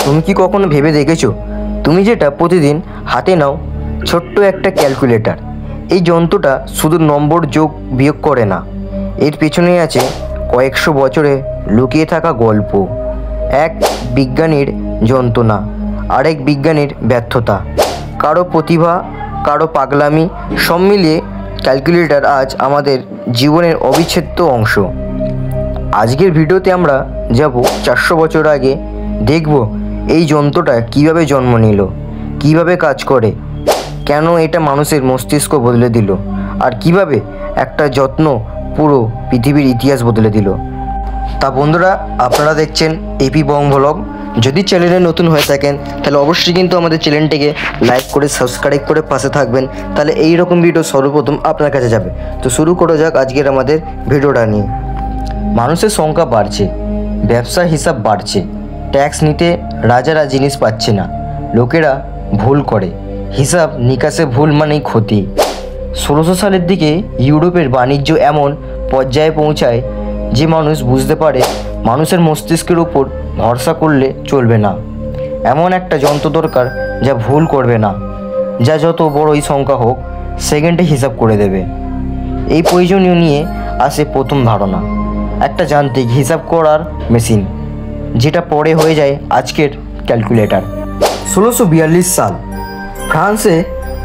তুমি কি কখনো ভেবে দেখেছো তুমি যেটা প্রতিদিন হাতে নাও, ছোট্ট একটা ক্যালকুলেটর, এই যন্ত্রটা শুধু নম্বর যোগ বিয়োগ করে না, এর পেছনে আছে কয়েকশো বছরে লুকিয়ে থাকা গল্প। এক বিজ্ঞানীর যন্ত্রণা, আরেক বিজ্ঞানীর ব্যর্থতা, কারো প্রতিভা, কারো পাগলামি, সব মিলিয়ে ক্যালকুলেটর আজ আমাদের জীবনের অবিচ্ছেদ্য অংশ। আজকের ভিডিওতে আমরা যাব 400 বছর আগে, দেখব এই যন্ত্রটা কিভাবে জন্ম নিল, কিভাবে কাজ করে, কেন এটা মানুষের মস্তিষ্ক বদলে দিল, আর কিভাবে একটা যত্ন পুরো পৃথিবীর ইতিহাস বদলে দিল। তা বন্ধুরা, আপনারা দেখছেন এপি বং ভ্লগ। যদি চ্যানেলে নতুন হয়ে থাকেন তাহলে অবশ্যই কিন্তু আমাদের চ্যানেলটিকে লাইক করে সাবস্ক্রাইব করে পাশে থাকবেন, তাহলে এই রকম ভিডিও সর্বপ্রথম আপনার কাছে যাবে। তো শুরু করা যাক আজকের আমাদের ভিডিওটা নিয়ে। মানুষের সংখ্যা বাড়ছে, ব্যবসার হিসাব বাড়ছে, ট্যাক্স নিতে রাজারা জিনিস পাচ্ছে না, লোকেরা ভুল করে, হিসাব নিকাশে ভুল মানেই ক্ষতি। 1600 সালের দিকে ইউরোপের বাণিজ্য এমন পর্যায়ে পৌঁছায় যে মানুষ বুঝতে পারে মানুষের মস্তিষ্কের উপর ভরসা করলে চলবে না। এমন একটা যন্ত্র দরকার যা ভুল করবে না, যা যত বড়ই সংখ্যা হোক সেকেন্ডে হিসাব করে দেবে। এই প্রয়োজনীয় নিয়ে আসে প্রথম ধারণা, একটা যান্ত্রিক হিসাব করার মেশিন, যেটা পরে হয়ে যায় আজকের ক্যালকুলেটর। 1642 সাল, ফ্রান্সে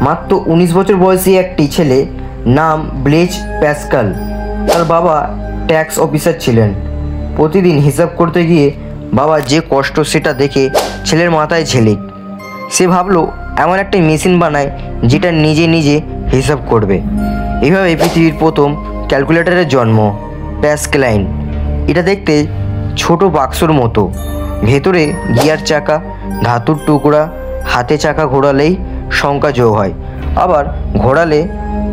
মাত্র 19 বছর বয়সী একটি ছেলে, নাম ব্লেজ প্যাসকাল। তার বাবা ট্যাক্স অফিসার ছিলেন। প্রতিদিন হিসাব করতে গিয়ে বাবা যে কষ্ট সেটা দেখে ছেলের মাথায় ঝেলিক। সে ভাবলো এমন একটা মেশিন বানায় যেটা নিজে নিজে হিসাব করবে। এইভাবে পৃথিবীর প্রথম ক্যালকুলেটরের জন্ম। প্যাসকেলাইন, এটা দেখতে ছোট বাক্সর মতো, ভেতরে গিয়ার চাকা, ধাতুর টুকরা, হাতে চাকা ঘোরালেই সংখ্যা যোগ হয়, আবার ঘোরালে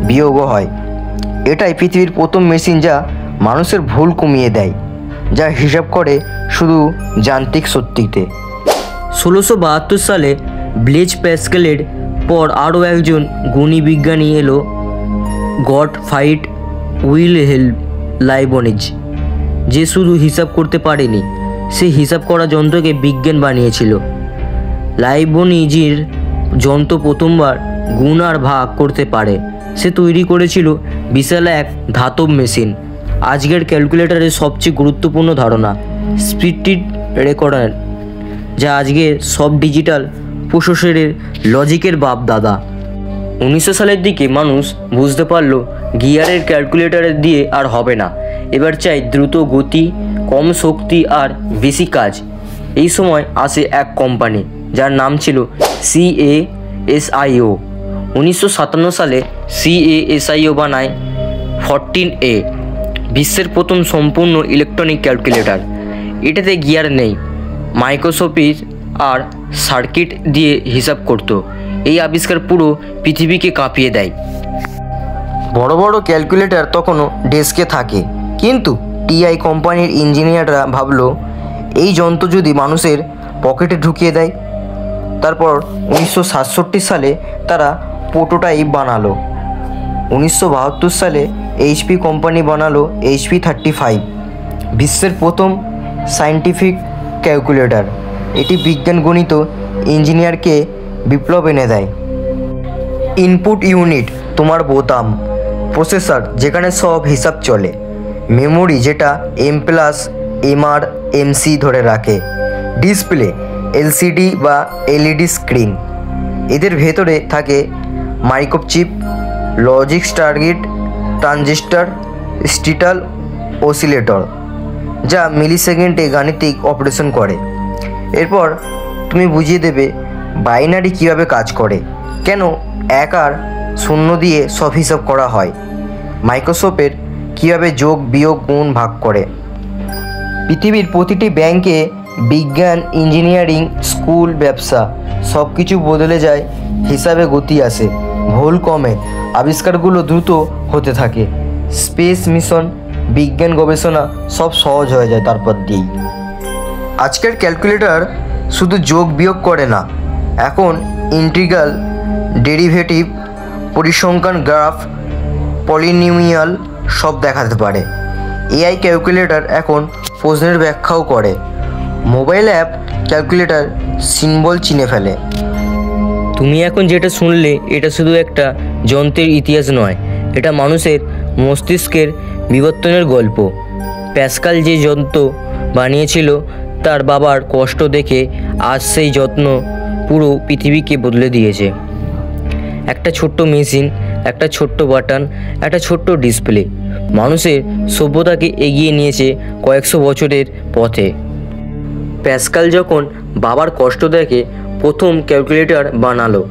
বিয়োগও হয়। এটাই পৃথিবীর প্রথম মেশিন যা মানুষের ভুল কমিয়ে দেয়, যা হিসাব করে শুধু যান্ত্রিক শক্তিতে। 1672 সালে ব্লেজ প্যাসকেলের পর আরও একজন গুণী বিজ্ঞানী এলো, গটফ্রাইড উইলহেল্ম লাইবনিজ। যে শুধু হিসাব করতে পারেনি, সে হিসাব করা যন্ত্রকে বিজ্ঞান বানিয়েছিল। লাইবনিজের যন্ত্র প্রথমবার গুণ আর ভাগ করতে পারে। সে তৈরি করেছিল বিশাল এক ধাতব মেশিন, আজকের ক্যালকুলেটরের সবচেয়ে গুরুত্বপূর্ণ ধারণা, স্পিড রেকর্ডার, যা আজকের সব ডিজিটাল প্রসেসরের লজিকের বাপ দাদা। 1900 সালের দিকে মানুষ বুঝতে পারল গিয়ারের ক্যালকুলেটরের দিয়ে আর হবে না, এবার চাই দ্রুত গতি, কম শক্তি আর বেশি কাজ। এই সময় আসে এক কোম্পানি যার নাম ছিল CASIO। 1957 সালে CASIO বানায় 14A, বিশ্বের প্রথম সম্পূর্ণ ইলেকট্রনিক ক্যালকুলেটর। এটাতে গিয়ার নেই, মাইক্রোস্কোপিক আর সার্কিট দিয়ে হিসাব করত। এই আবিষ্কার পুরো পৃথিবীকে কাঁপিয়ে দেয়। বড় বড় ক্যালকুলেটর তখনও ডেস্কে থাকে, কিন্তু TI কোম্পানির ইঞ্জিনিয়াররা ভাবলো এই যন্ত্র যদি মানুষের পকেটে ঢুকিয়ে দেয়। তারপর 1967 সালে তারা প্রোটোটাইপ বানালো। 1972 সালে HP কোম্পানি বানালো HP 35, বিশ্বের প্রথম সায়েন্টিফিক ক্যালকুলেটর। এটি বিজ্ঞান, গণিত, ইঞ্জিনিয়ারকে বিপ্লব এনে দেয়। ইনপুট ইউনিট, তোমার বোতাম। প্রসেসর, যেখানে সব হিসাব চলে। মেমোরি, যেটা M+, MR, MC ধরে রাখে। ডিসপ্লে, LCD বা LED স্ক্রিন। এদের ভেতরে থাকে microchip, logic circuit, transistor, digital oscillator, যা মিলিসেকেন্ডে গাণিতিক অপারেশন করে। এরপর তুমি বুঝিয়ে দেবে বাইনারি কিভাবে কাজ করে, কেন 1 আর 0 দিয়ে সব হিসাব করা হয়, মাইক্রোস্কোপের কিভাবে যোগ বিয়োগ গুণ ভাগ করে। পৃথিবীর প্রতিটি ব্যাংকে বিজ্ঞান, ইঞ্জিনিয়ারিং, স্কুল, ব্যবসা, সব কিছু বদলে যায়। হিসাবে গতি আসে, ভুল কমে, আবিষ্কারগুলো দ্রুত হতে থাকে। স্পেস মিশন, বিজ্ঞান গবেষণা সব সহজ হয়ে যায় তারপর দিয়েই। আজকের ক্যালকুলেটর শুধু যোগ বিয়োগ করে না, এখন ইন্টিগ্রাল, ডেরিভেটিভ, পরিসংখ্যান, গ্রাফ, পলিনোমিয়াল সব দেখাতে পারে। AI ক্যালকুলেটর এখন প্রশ্নের ব্যাখ্যাও করে। মোবাইল অ্যাপ ক্যালকুলেটর সিম্বল চিনে ফেলে। তুমি এখন যেটা শুনলে এটা শুধু একটা যন্ত্রের ইতিহাস নয়, এটা মানুষের মস্তিষ্কের বিবর্তনের গল্প। প্যাসকাল যে যন্ত্র বানিয়েছিল তার বাবার কষ্ট দেখে আজ সেই যত্ন পুরো পৃথিবীকে বদলে দিয়েছে। একটা ছোট্ট মেশিন, একটা ছোট্ট বাটন, একটা ছোট্ট ডিসপ্লে মানুষের সভ্যতাকে এগিয়ে নিয়েছে কয়েকশো বছরের পথে। প্যাসকাল যখন বাবার কষ্ট দেখে প্রথম ক্যালকুলেটর বানালো,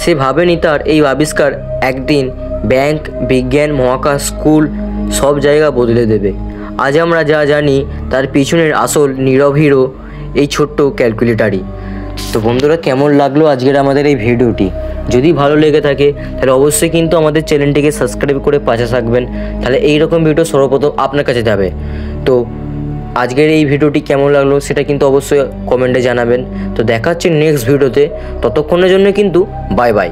সে ভাবেনি তার এই আবিষ্কার একদিন ব্যাংক, বিজ্ঞান, মহাকাশ, স্কুল সব জায়গা বদলে দেবে। আজ আমরা যা জানি তার পিছনের আসল নীরব হিরো এই ছোট্ট ক্যালকুলেটরই। তো বন্ধুরা, কেমন লাগলো আজকের আমাদের এই ভিডিওটি? যদি ভালো লেগে থাকে তাহলে অবশ্যই কিন্তু আমাদের চ্যানেলটিকে সাবস্ক্রাইব করে পাশে থাকবেন, তাহলে এইরকম ভিডিও সর্বপ্রথম আপনার কাছে যাবে। তো আজকের এই ভিডিওটি কেমন লাগলো সেটা কিন্তু অবশ্যই কমেন্টে জানাবেন। তো দেখা হচ্ছে নেক্সট ভিডিওতে, ততক্ষণের জন্য কিন্তু বাই বাই।